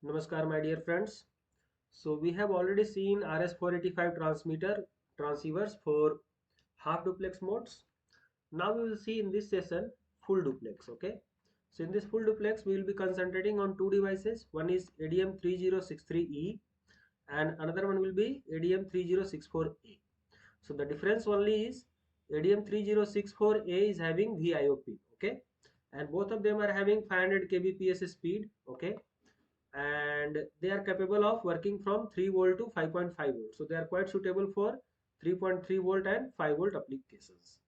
Namaskar, my dear friends. So we have already seen RS485 transceivers for half duplex modes. Now we will see in this session full duplex. Okay. So in this full duplex, we will be concentrating on two devices. One is ADM3063E and another one will be ADM3064A. So the difference only is ADM3064A is having VIO pin. Okay. And both of them are having 500 kbps speed. Okay, and they are capable of working from 3 volt to 5.5 volt, so they are quite suitable for 3.3 volt and 5 volt applications.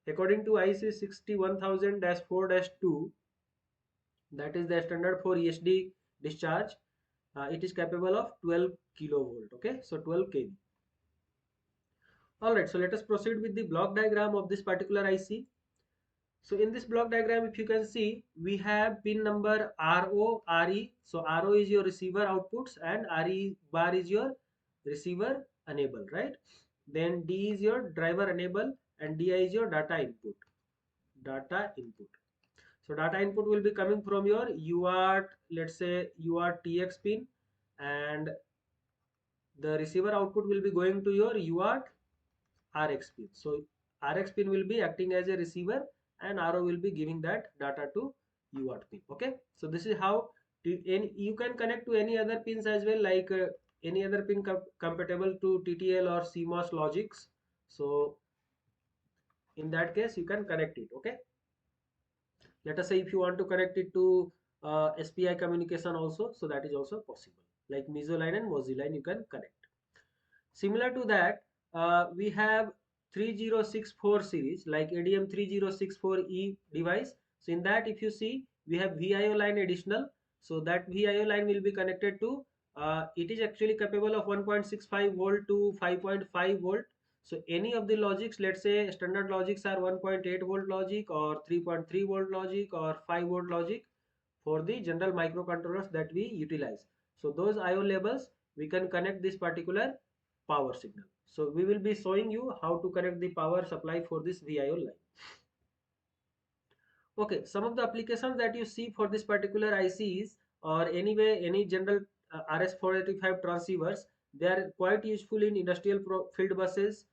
According to IC 61000-4-2, that is the standard for ESD discharge, it is capable of 12 kilovolt. Okay, so 12 kV. All right, so let us proceed with the block diagram of this particular IC. So in this block diagram, if you can see, we have pin number RO, RE. So RO is your receiver outputs and RE bar is your receiver enable, right? Then D is your driver enable and DI is your data input. Data input. So data input will be coming from your UART, let's say UART TX pin, and the receiver output will be going to your UART RX pin. So RX pin will be acting as a receiver and RO will be giving that data to UART pin. Okay, so this is how you can connect to any other pins as well, like any other pin compatible to TTL or CMOS logics. So in that case you can connect it. Okay, let us say if you want to connect it to SPI communication also, so that is also possible, like Mizo line and Mozi line you can connect. Similar to that, we have 3064 series like ADM3064E device. So in that, if you see, we have VIO line additional. So that VIO line will be connected to, it is actually capable of 1.65 volt to 5.5 volt. So any of the logics, let's say standard logics are 1.8 volt logic or 3.3 volt logic or 5 volt logic for the general microcontrollers that we utilize. So those IO labels, we can connect this particular power signal. So we will be showing you how to connect the power supply for this VIO line. Okay, some of the applications that you see for this particular ICs or anyway any general RS485 transceivers, they are quite useful in industrial field buses.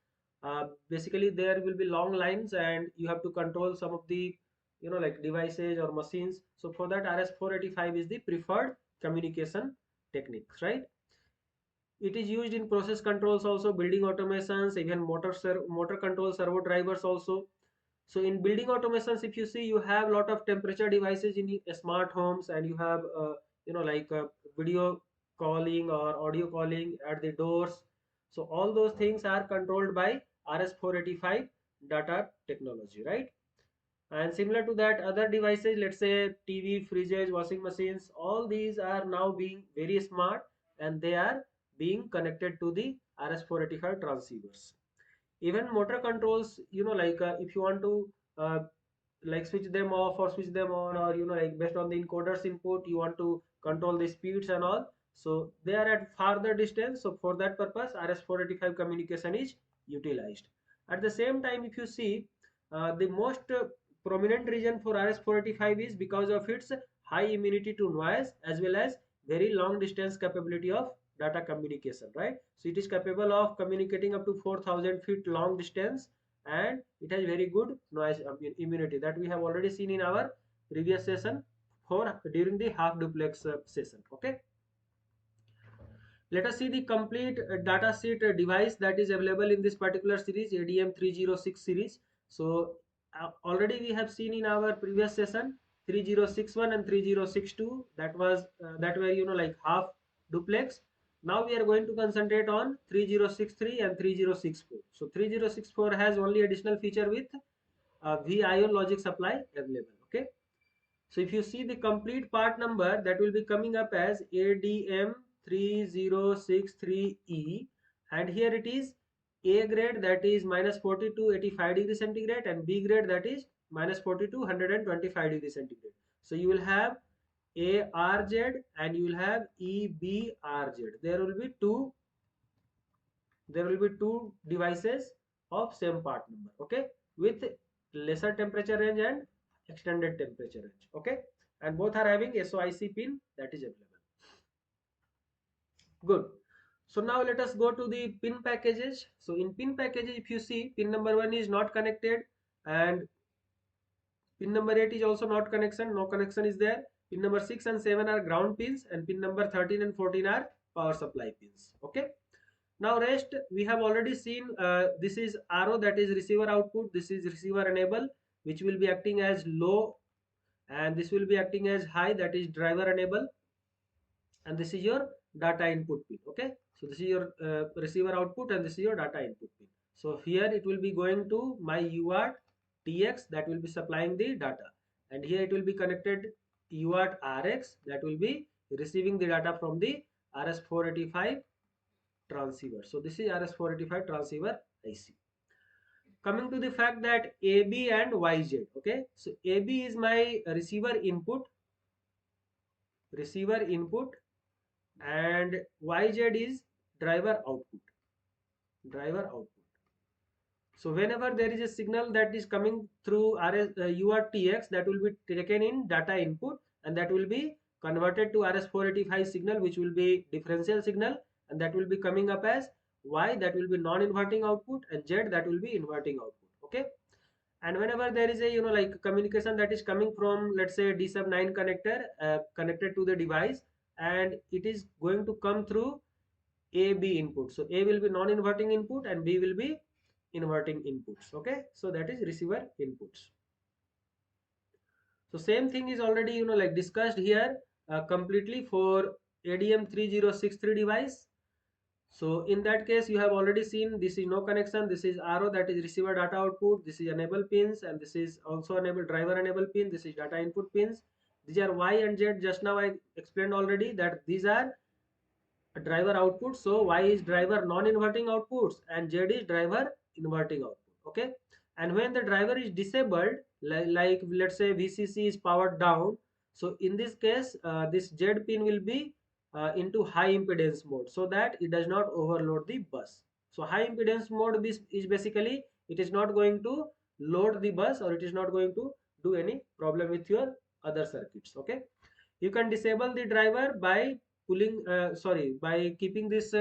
Basically there will be long lines and you have to control some of the like devices or machines. So for that RS485 is the preferred communication techniques, right? It is used in process controls also, building automations, even motor control servo drivers also. So in building automations, if you see, you have a lot of temperature devices in smart homes, and you have like video calling or audio calling at the doors. So all those things are controlled by RS485 data technology, right? And similar to that, other devices, let's say TV, fridges, washing machines, all these are now being very smart and they are being connected to the RS485 transceivers. Even motor controls, like if you want to like switch them off or switch them on, or like based on the encoder's input you want to control the speeds and all, so they are at farther distance. So for that purpose RS485 communication is utilized. At the same time, if you see, the most prominent reason for RS485 is because of its high immunity to noise as well as very long distance capability of data communication, right? So it is capable of communicating up to 4000 feet long distance, and it has very good noise immunity that we have already seen in our previous session for during the half duplex session. Okay, let us see the complete data sheet device that is available in this particular series, ADM306 series. So already we have seen in our previous session 3061 and 3062, that was that were like half duplex. Now we are going to concentrate on 3063 and 3064. So 3064 has only additional feature with VIO logic supply available. Okay, so if you see the complete part number, that will be coming up as ADM3063E, and here it is A grade, that is minus 40 to 85 degrees centigrade, and B grade, that is minus 40 to 125 degrees centigrade. So you will have ARZ and you will have EBRZ. There will be two devices of same part number. Okay, with lesser temperature range and extended temperature range. Okay, and both are having SOIC pin that is available. Good. So now let us go to the pin packages. So in pin packages, if you see, pin number 1 is not connected, and pin number 8 is also not connection, no connection is there. Pin number 6 and 7 are ground pins, and pin number 13 and 14 are power supply pins. Okay. Now rest we have already seen, this is arrow, that is receiver output, this is receiver enable, which will be acting as low, and this will be acting as high, that is driver enable, and this is your data input pin. Okay, so this is your receiver output, and this is your data input pin. So here it will be going to my UART TX, that will be supplying the data, and here it will be connected UART RX, that will be receiving the data from the RS485 transceiver. So this is RS485 transceiver IC. Coming to the fact that AB and YZ. Okay, so AB is my receiver input, and YZ is driver output. So whenever there is a signal that is coming through UARTX, that will be taken in data input, and that will be converted to RS485 signal, which will be differential signal, and that will be coming up as Y, that will be non-inverting output, and Z, that will be inverting output. Okay, and whenever there is a like communication that is coming from, let's say, D sub 9 connector connected to the device, and it is going to come through A B input. So A will be non-inverting input and B will be inverting inputs. Okay, so that is receiver inputs. So same thing is already like discussed here completely for ADM3063 device. So in that case, you have already seen this is no connection, this is arrow, that is receiver data output, this is enable pins, and this is also enable driver enable pin, this is data input pins. These are Y and Z. Just now I explained already that these are driver output. So Y is driver non-inverting outputs and Z is driver inverting output. Okay, and when the driver is disabled, like let's say VCC is powered down, so in this case this Z pin will be into high impedance mode, so that it does not overload the bus. So high impedance mode is basically, it is not going to load the bus, or it is not going to do any problem with your other circuits. Okay, you can disable the driver by by keeping this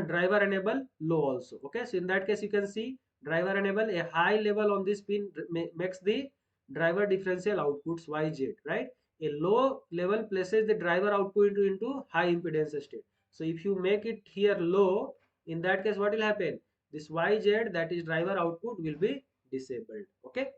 driver enable low also. Okay, so in that case, you can see driver enable, a high level on this pin makes the driver differential outputs YZ, right? A low level places the driver output into high impedance state. So if you make it here low, in that case what will happen? This YZ, that is driver output, will be disabled. Okay,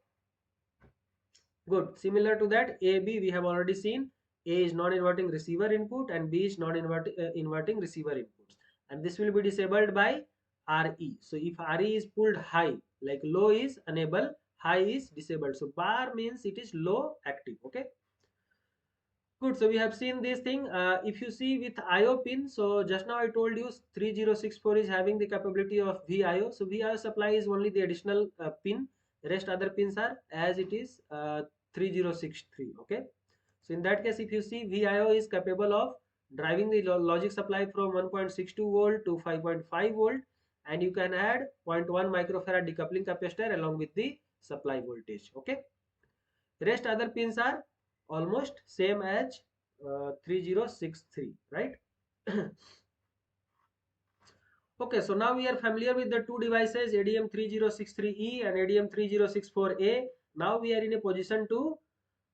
good. Similar to that, AB we have already seen. A is non-inverting receiver input and B is non-inverting inverting receiver inputs, and this will be disabled by RE. So if RE is pulled high, like low is enable, high is disabled. So bar means it is low active. Okay, good. So we have seen this thing. If you see with IO pin, so just now I told you 3064 is having the capability of VIO. So VIO supply is only the additional pin. Rest other pins are as it is 3063. Okay. So in that case, if you see, VIO is capable of driving the logic supply from 1.62 volt to 5.5 volt, and you can add 0.1 microfarad decoupling capacitor along with the supply voltage. Okay. Rest other pins are almost same as 3063, right? Okay, so now we are familiar with the two devices, ADM3063E and ADM3064A. Now we are in a position to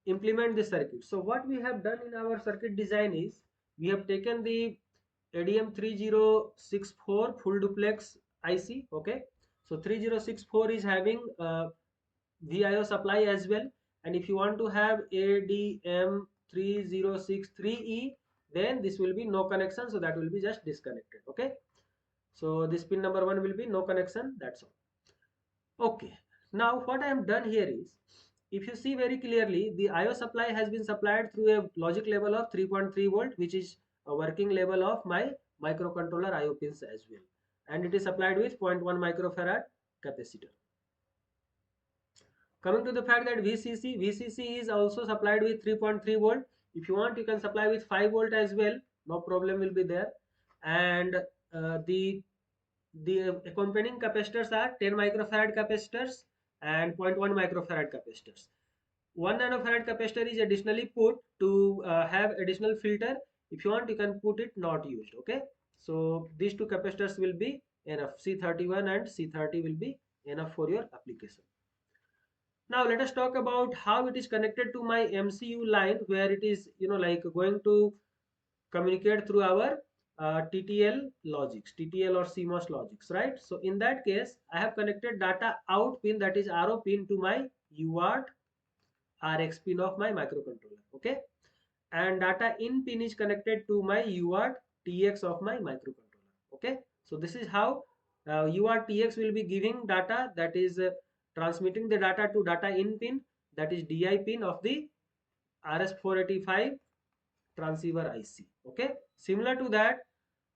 implement the circuit. So what we have done in our circuit design is, we have taken the ADM3064 full duplex IC. Okay, so 3064 is having VIO supply as well, and if you want to have ADM3063E, then this will be no connection, so that will be just disconnected. Okay, so this pin number 1 will be no connection, that's all. Okay, now what I am done here is, if you see very clearly, the IO supply has been supplied through a logic level of 3.3 volt, which is a working level of my microcontroller IO pins as well, and it is supplied with 0.1 microfarad capacitor. Coming to the fact that VCC is also supplied with 3.3 volt. If you want, you can supply with 5 volt as well, no problem will be there. And the accompanying capacitors are 10 microfarad capacitors and 0.1 microfarad capacitors. 1 nanofarad capacitor is additionally put to have additional filter. If you want, you can put it not used. Okay, so these two capacitors will be enough. C31 and C30 will be enough for your application. Now let us talk about how it is connected to my MCU line, where it is, like going to communicate through our TTL logics, TTL or CMOS logics, right? So in that case, I have connected data out pin, that is RO pin, to my UART RX pin of my microcontroller. Okay, and data in pin is connected to my UART TX of my microcontroller. Okay, so this is how UART TX will be giving data, that is transmitting the data to data in pin, that is DI pin of the RS485 transceiver IC. Okay, similar to that,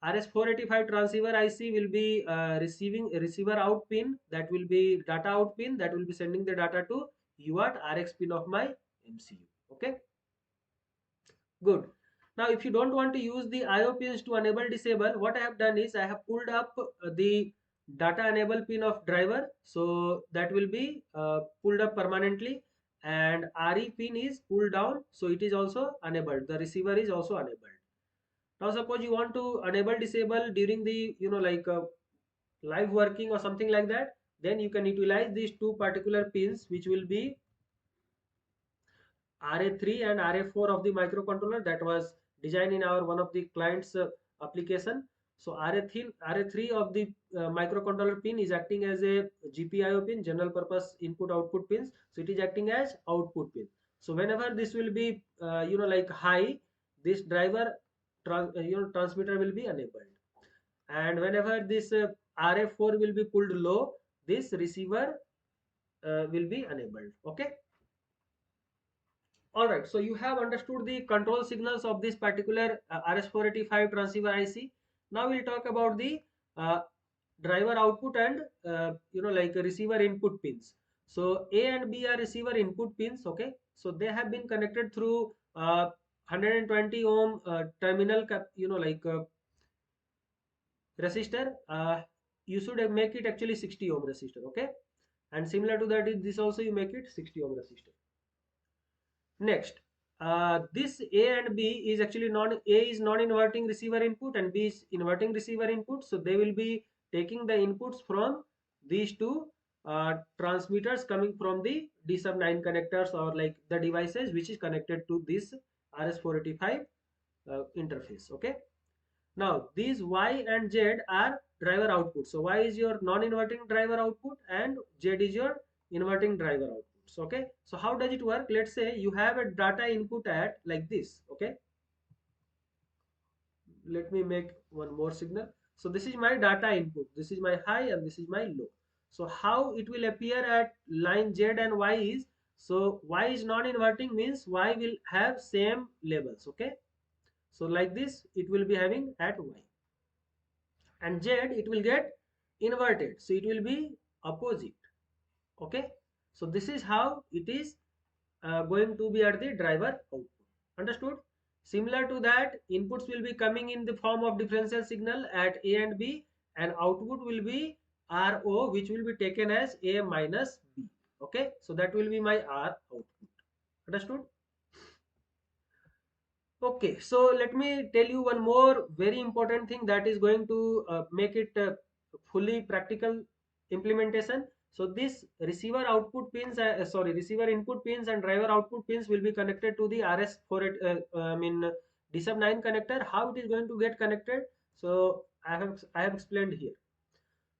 RS485 transceiver IC will be receiving a receiver out pin, that will be data out pin, that will be sending the data to UART RX pin of my MCU. Okay, good. Now if you don't want to use the IO pins to enable disable, what I have done is I have pulled up the data enable pin of driver, so that will be pulled up permanently, and RE pin is pulled down, so it is also enabled, the receiver is also enabled. Now suppose you want to enable disable during the live working or something like that, then you can utilize these two particular pins, which will be RA3 and RA4 of the microcontroller, that was designed in our one of the clients application. So RA3 of the microcontroller pin is acting as a GPIO pin, general purpose input output pins. So it is acting as output pin. So whenever this will be high, this driver transmitter will be enabled, and whenever this RA4 will be pulled low, this receiver will be enabled. Okay. All right, so you have understood the control signals of this particular RS485 transceiver IC. Now we'll talk about the uh, driver output and receiver input pins. So A and B are receiver input pins. Okay, so they have been connected through 120 ohm terminal resistor. You should make it actually 60 ohm resistor. Okay, and similar to that, this also you make it 60 ohm resistor. Next, this A and B is actually A is non-inverting receiver input and B is inverting receiver input. So they will be taking the inputs from these two transmitters coming from the D sub 9 connectors, or like the devices which is connected to this RS485 interface. Okay. Now these Y and Z are driver output. So Y is your non-inverting driver output and Z is your inverting driver outputs. Okay, so how does it work? Let's say you have a data input at like this. Okay, let me make one more signal. So this is my data input, this is my high and this is my low. So how it will appear at line Z and Y is, so Y is non-inverting means Y will have same levels. Okay, so like this it will be having at Y, and Z it will get inverted, so it will be opposite. Okay, so this is how it is going to be at the driver output. Understood? Similar to that, inputs will be coming in the form of differential signal at A and B, and output will be RO, which will be taken as A minus B. Okay, so that will be my R output. Understood? Okay, so let me tell you one more very important thing that is going to make it fully practical implementation. So this receiver output pins, receiver input pins and driver output pins will be connected to the D sub 9 connector. How it is going to get connected? So I have explained here.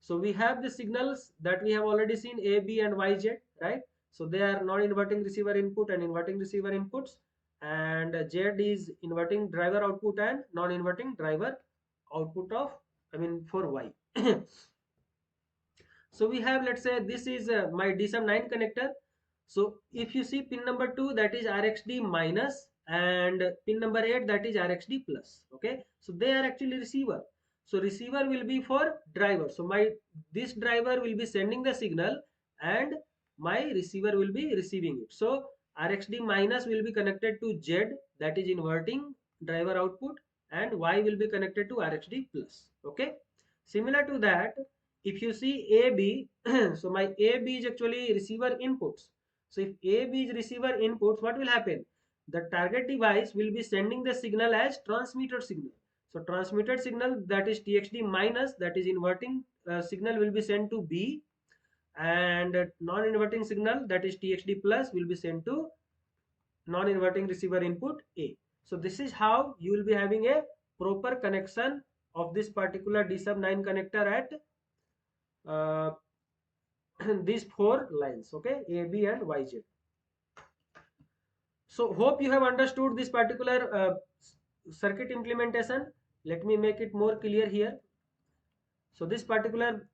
So we have the signals that we have already seen, A, B and YZ, right? So they are non-inverting receiver input and inverting receiver inputs, and Z is inverting driver output and non-inverting driver output of, for Y. So we have, let's say this is my D sub 9 connector. So if you see pin number 2, that is RxD minus, and pin number 8, that is RxD plus. Okay, so they are actually receiver. So receiver will be for driver. So this driver will be sending the signal and my receiver will be receiving it. So RxD minus will be connected to Z, that is inverting driver output, and Y will be connected to RxD plus. Okay, similar to that, if you see AB, so my AB is actually receiver inputs. So if AB is receiver inputs, what will happen? The target device will be sending the signal as transmitted signal. So transmitted signal, that is TXD minus, that is inverting signal, will be sent to B, and non-inverting signal, that is TXD plus, will be sent to non-inverting receiver input A. So this is how you will be having a proper connection of this particular D sub 9 connector at uh, these four lines, okay, A, B and YZ. So hope you have understood this particular circuit implementation. Let me make it more clear here. So this particular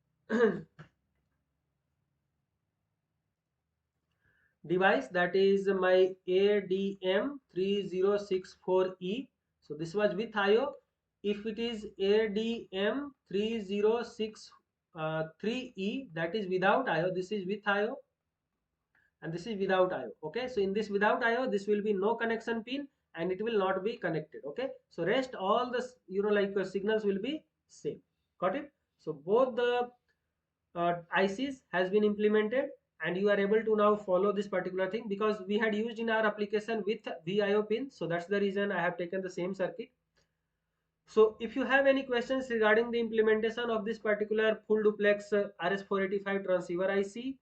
device, that is my ADM3064E. So this was with IO. If it is ADM3063E, that is without IO. This is with IO and this is without IO. Okay, so in this without IO, this will be no connection pin and it will not be connected. Okay, so rest all the signals will be same. Got it? So both the ICs has been implemented and you are able to now follow this particular thing, because we had used in our application with VIO pin. So that's the reason I have taken the same circuit. So if you have any questions regarding the implementation of this particular full duplex RS485 transceiver IC,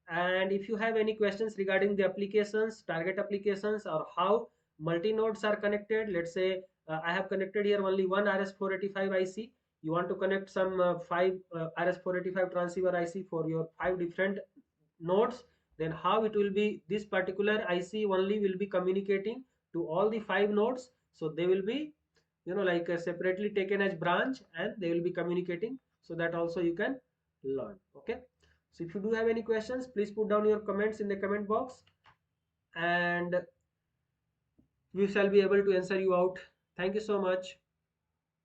and if you have any questions regarding the applications, target applications, or how multi-nodes are connected, let's say I have connected here only one RS485 IC. You want to connect some five RS485 transceiver IC for your 5 different nodes, then how it will be, this particular IC only will be communicating to all the 5 nodes. So they will be separately taken as branch and they will be communicating, so that also you can learn. Okay, so if you do have any questions, please put down your comments in the comment box and we shall be able to answer you out. Thank you so much.